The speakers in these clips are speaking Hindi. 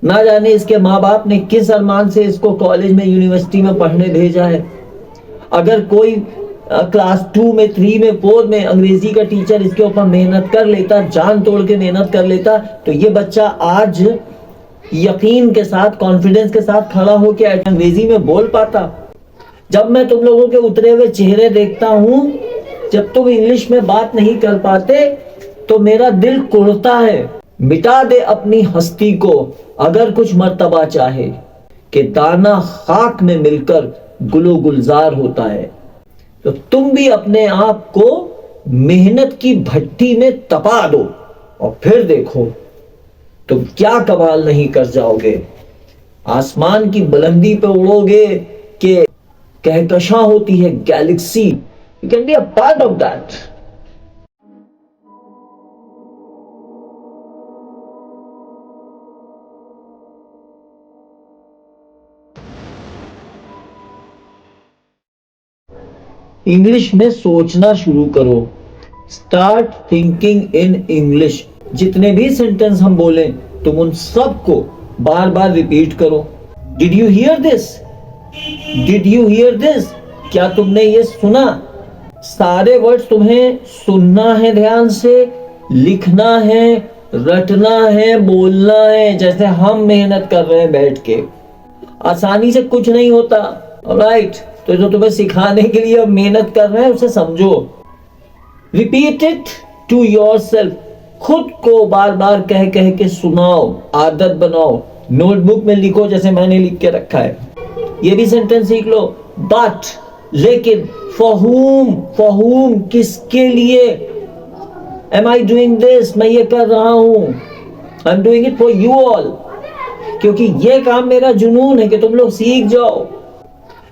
ना जाने इसके माँ बाप ने किस अरमान से इसको कॉलेज में यूनिवर्सिटी में पढ़ने भेजा है। अगर कोई क्लास 2 में 3 में 4 में अंग्रेजी का टीचर इसके ऊपर मेहनत कर लेता, जान तोड़ के मेहनत कर लेता, तो ये बच्चा आज यकीन के साथ, कॉन्फिडेंस के साथ खड़ा होकर अंग्रेजी में बोल पाता। जब मैं तुम लोगों के उतरे हुए चेहरे देखता हूं, जब तुम इंग्लिश में बात नहीं कर पाते, तो मेरा दिल कुढ़ता है। मिटा दे अपनी हस्ती को अगर कुछ मर्तबा चाहे, कि दाना खाक में मिलकर गुलो गुलजार होता है। तो तुम भी अपने आप को मेहनत की भट्टी में तपा दो और फिर देखो तुम क्या कमाल नहीं कर जाओगे। आसमान की बुलंदी पे उड़ोगे कि कहकशां होती है Galaxy. You can be a part of that. English में सोचना शुरू करो। Start thinking in English. जितने भी सेंटेंस हम बोलें, तुम उन सब को बार बार रिपीट करो। Did you here this? Did you here this? क्या तुमने ये सुना? सारे वर्ड्स तुम्हें सुनना है, ध्यान से लिखना है, रटना है, बोलना है, जैसे हम मेहनत कर रहे हैं बैठ के। आसानी से कुछ नहीं होता, राइट? तो जो तुम्हें सिखाने के लिए अब मेहनत कर रहे हैं उसे समझो। Repeat it to yourself. खुद को बार बार कह कह के सुनाओ, आदत बनाओ। नोटबुक में लिखो जैसे मैंने लिख के रखा है। ये भी सेंटेंस सीख लो। बट, लेकिन, फॉर whom, किसके लिए? Am I doing this? मैं ये कर रहा हूं। I am doing it for you all. क्योंकि ये काम मेरा जुनून है कि तुम लोग सीख जाओ।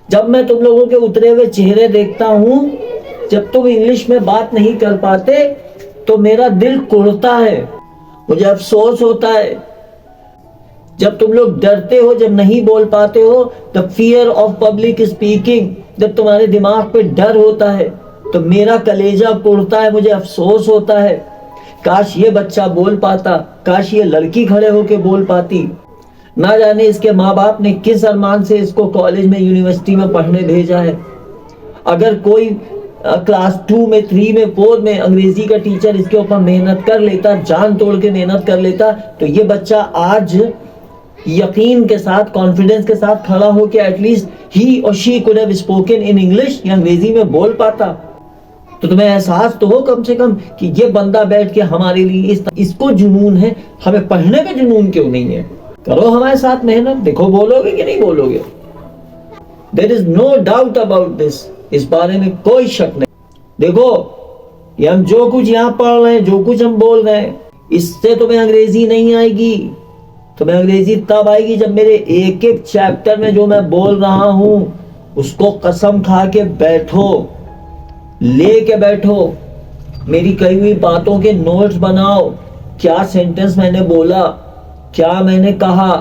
जब मैं तुम लोगों के उतरे हुए चेहरे देखता हूं, जब तुम इंग्लिश में बात नहीं कर पाते, तो मेरा दिल कुढ़ता है, मुझे अफसोस होता है। जब तुम लोग डरते हो, जब नहीं बोल पाते हो, the fear of public speaking, जब तुम्हारे दिमाग पे डर होता है, तो मेरा कलेजा कुढ़ता है, मुझे अफसोस होता है। काश ये बच्चा बोल पाता, काश ये लड़की खड़े होके बोल पाती। ना जाने इसके माँ बाप ने किस अरमान से इसको कॉलेज में यूनिवर्सिटी में पढ़ने भेजा है। अगर कोई क्लास 2 में 3 में 4 में अंग्रेजी का टीचर इसके ऊपर मेहनत कर लेता, जान तोड़ के मेहनत कर लेता, तो ये बच्चा आज यकीन के साथ, कॉन्फिडेंस के साथ खड़ा होकर एटलीस्ट ही और she could have spoken in English, या अंग्रेजी में बोल पाता। तो तुम्हें एहसास तो हो कम से कम कि ये बंदा बैठ के हमारे लिए इसको जुनून है, हमें पढ़ने का जुनून क्यों नहीं है। करो हमारे साथ मेहनत, देखो बोलोगे कि नहीं बोलोगे। There is no doubt about this, इस बारे में कोई शक नहीं। देखो, ये हम जो कुछ यहाँ पढ़ रहे हैं, जो कुछ हम बोल रहे हैं, इससे तुम्हें अंग्रेजी नहीं आएगी। तुम्हें अंग्रेजी तब आएगी जब मेरे एक एक चैप्टर में जो मैं बोल रहा हूं उसको कसम खा के बैठो, लेके बैठो, मेरी कही हुई बातों के नोट्स बनाओ। क्या सेंटेंस मैंने बोला, क्या मैंने कहा,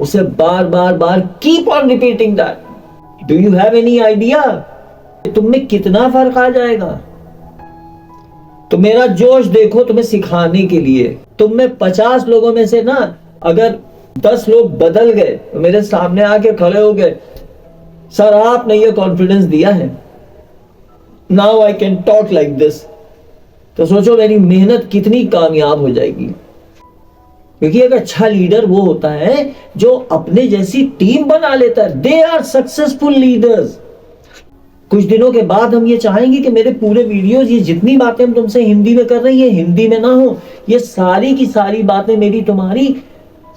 उसे बार बार बार keep on repeating that. Do you have any idea तुम में कितना फर्क आ जाएगा? तो मेरा जोश देखो तुम्हें सिखाने के लिए। तुम में 50 लोगों में से ना अगर 10 लोग बदल गए, तो मेरे सामने आके खड़े हो गए, सर आपने ये कॉन्फिडेंस दिया है, now I can talk like this, तो सोचो मेरी मेहनत कितनी कामयाब हो जाएगी। क्योंकि एक अच्छा लीडर वो होता है जो अपने जैसी टीम बना लेता है। They are successful leaders. कुछ दिनों के बाद हम ये चाहेंगे कि मेरे पूरे वीडियोस, ये जितनी बातें हम तुमसे हिंदी में कर रहे हैं, ये हिंदी में ना हो, ये सारी की सारी बातें मेरी तुम्हारी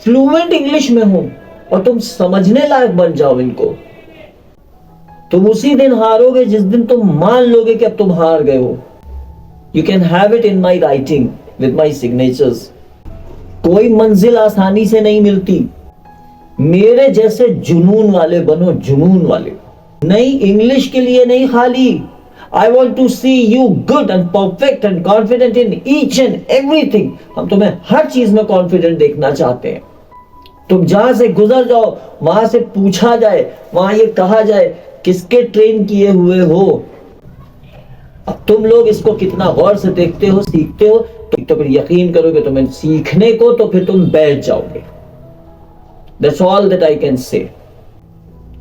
फ्लुएंट इंग्लिश में हो और तुम समझने लायक बन जाओ इनको। तुम उसी दिन हारोगे जिस दिन तुम मान लोगे कि अब तुम हार गए हो। You can have it in my writing with my signatures. कोई मंजिल आसानी से नहीं मिलती। मेरे जैसे जुनून वाले बनो, जुनून वाले। नहीं इंग्लिश के लिए नहीं खाली, I want to see you good and perfect and confident in each and everything. हम तुम्हें हर चीज में कॉन्फिडेंट देखना चाहते हैं। तुम जहां से गुजर जाओ वहां से पूछा जाए, वहां ये कहा जाए किसके ट्रेन किए हुए हो। अब तुम लोग इसको कितना गौर से देखते हो, सीखते हो, तो फिर यकीन करोगे तुम्हें सीखने को, तो फिर तुम बैठ जाओगे। That's all that I can say.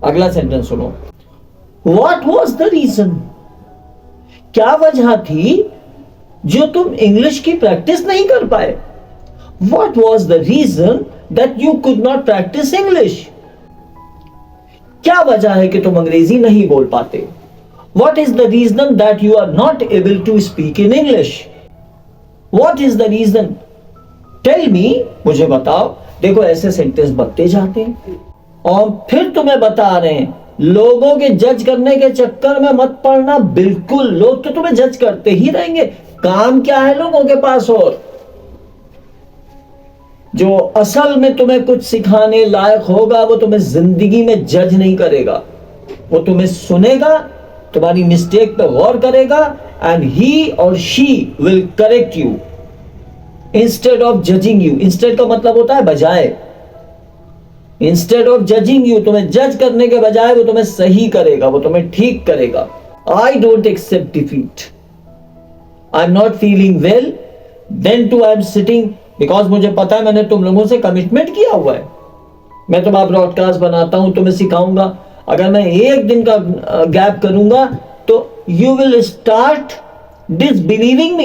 अगला सेंटेंस सुनो। व्हाट वाज द रीजन, क्या वजह थी जो तुम इंग्लिश की प्रैक्टिस नहीं कर पाए? What was the reason that you could not practise English, क्या वजह है कि तुम अंग्रेजी नहीं बोल पाते? What is the reason that you are not able to speak in English? What is the reason? Tell me, मुझे बताओ। देखो ऐसे सेंटेंस बनते जाते हैं और फिर तुम्हें बता रहे हैं, लोगों के जज करने के चक्कर में मत पड़ना बिल्कुल। लोग तो तुम्हें जज करते ही रहेंगे, काम क्या है लोगों के पास। और जो असल में तुम्हें कुछ सिखाने लायक होगा वो तुम्हें जिंदगी में जज नहीं करेगा, वो तुम्हें सुनेगा, तुम्हारी मिस्टेक पे गौर करेगा एंड ही और she will correct you instead of judging you. Instead का मतलब होता है बजाय। इंस्टेड ऑफ जजिंग यू, तुम्हें जज करने के बजाय वो तुम्हें सही करेगा, वो तुम्हें ठीक करेगा। I don't accept defeat, I am not feeling well, then too I am sitting, because मुझे पता है मैंने तुम लोगों से कमिटमेंट किया हुआ है। मैं तुम्हारा ब्रॉडकास्ट बनाता हूं, तुम्हें सिखाऊंगा। अगर मैं एक दिन का गैप करूंगा तो यू विल स्टार्ट डिसबिलीविंग मी।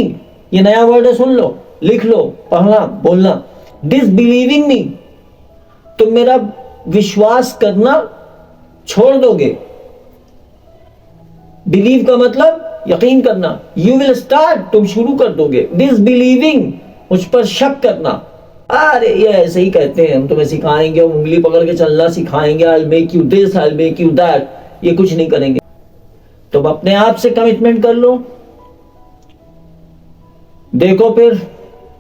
ये नया वर्ड है, सुन लो, लिख लो, पढ़ना, बोलना। डिसबिलीविंग मी, तुम मेरा विश्वास करना छोड़ दोगे। बिलीव का मतलब यकीन करना। यू विल स्टार्ट, तुम शुरू कर दोगे। डिसबिलीविंग, मुझ पर शक करना। अरे ये ऐसे ही कहते हैं, हम तुम्हें सिखाएंगे, उंगली पकड़ के चलना सिखाएंगे, I will make you this, I will make you that. ये कुछ नहीं करेंगे। तुम अपने आप से कमिटमेंट कर लो। देखो फिर,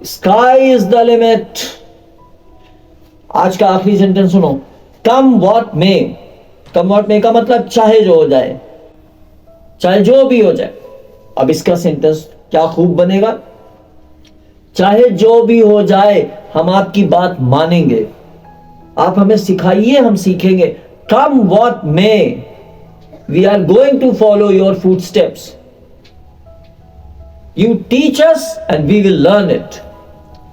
स्काई इज द लिमिट। आज का आखिरी सेंटेंस सुनो। कम व्हाट मे, कम व्हाट मे का मतलब चाहे जो हो जाए, चाहे जो भी हो जाए। अब इसका सेंटेंस क्या खूब बनेगा। चाहे जो भी हो जाए हम आपकी बात मानेंगे, आप हमें सिखाइए, हम सीखेंगे। Come what may, we are going to follow your footsteps. You teach us and we will learn it.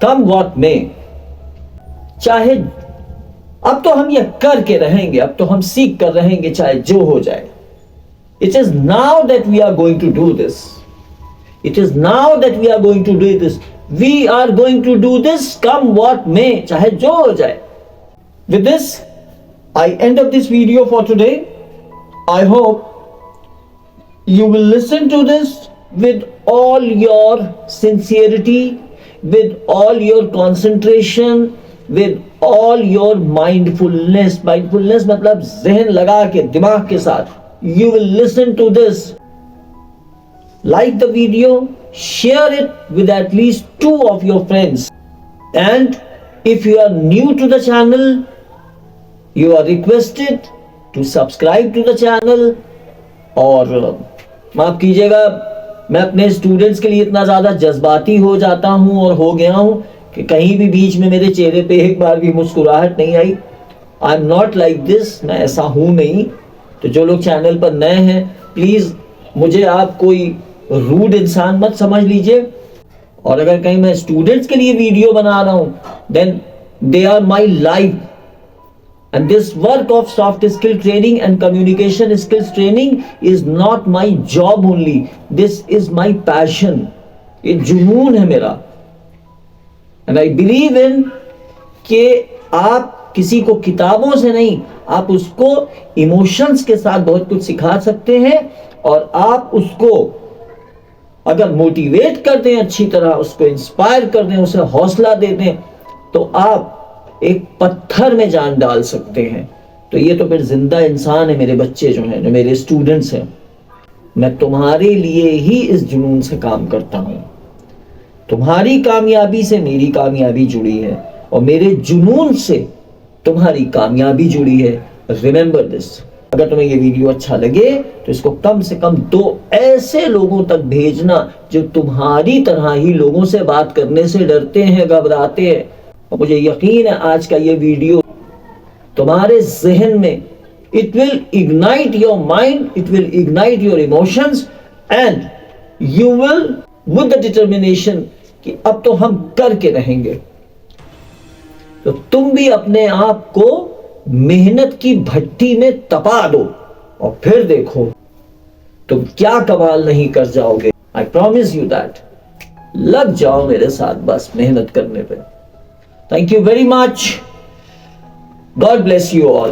Come what may, चाहे, अब तो हम ये करके रहेंगे, अब तो हम सीख कर रहेंगे, चाहे जो हो जाए। It is now that we are going to do this. It is now that we are going to do this. We are going to do this, come what may, चाहे जो हो जाए। With this, I end up this video for today. I hope you will listen to this with all your sincerity, with all your concentration, with all your mindfulness. Mindfulness मतलब जहन लगा के, दिमाग के साथ। You will listen to this. Like the video, share it with at least 2 of your friends. And if you are new to the channel, you are requested to subscribe to the channel. और माफ कीजिएगा, मैं अपने स्टूडेंट्स के लिए इतना ज़्यादा जज्बाती हो जाता हूँ और हो गया हूँ कि कहीं भी बीच में मेरे चेहरे पे एक बार भी मुस्कुराहट नहीं आई। I am not like this, मैं ऐसा हूँ नहीं। तो जो लोग चैनल पर नए हैं, प्लीज़ मुझे आप कोई रूड इंसान मत समझ लीजिए। और अगर कहीं मैं स्टूडेंट्स के लिए वीडियो बना रहा हूं, then they are my life. And this work of soft skill training and communication skills training is not my job only, this is my passion. ये जुनून है मेरा। एंड आई बिलीव इन कि आप किसी को किताबों से नहीं, आप उसको इमोशंस के साथ बहुत कुछ सिखा सकते हैं। और आप उसको अगर मोटिवेट कर दें, अच्छी तरह उसको इंस्पायर कर दें, उसे हौसला दे दें, तो आप एक पत्थर में जान डाल सकते हैं। तो ये तो फिर जिंदा इंसान है मेरे बच्चे जो हैं, जो मेरे स्टूडेंट्स हैं। मैं तुम्हारे लिए ही इस जुनून से काम करता हूं। तुम्हारी कामयाबी से मेरी कामयाबी जुड़ी है और मेरे जुनून से तुम्हारी कामयाबी जुड़ी है। Remember this. अगर तुम्हें ये वीडियो अच्छा लगे तो इसको कम से कम 2 ऐसे लोगों तक भेजना जो तुम्हारी तरह ही लोगों से बात करने से डरते हैं, घबराते हैं। और मुझे यकीन है आज का ये वीडियो तुम्हारे जहन में, it will ignite your mind, it will ignite your emotions and you will with the determination कि अब तो हम करके रहेंगे। तो तुम भी अपने आप को मेहनत की भट्टी में तपा दो और फिर देखो तुम क्या कमाल नहीं कर जाओगे। I promise you that. लग जाओ मेरे साथ बस मेहनत करने पे। Thank you very much. God bless you all.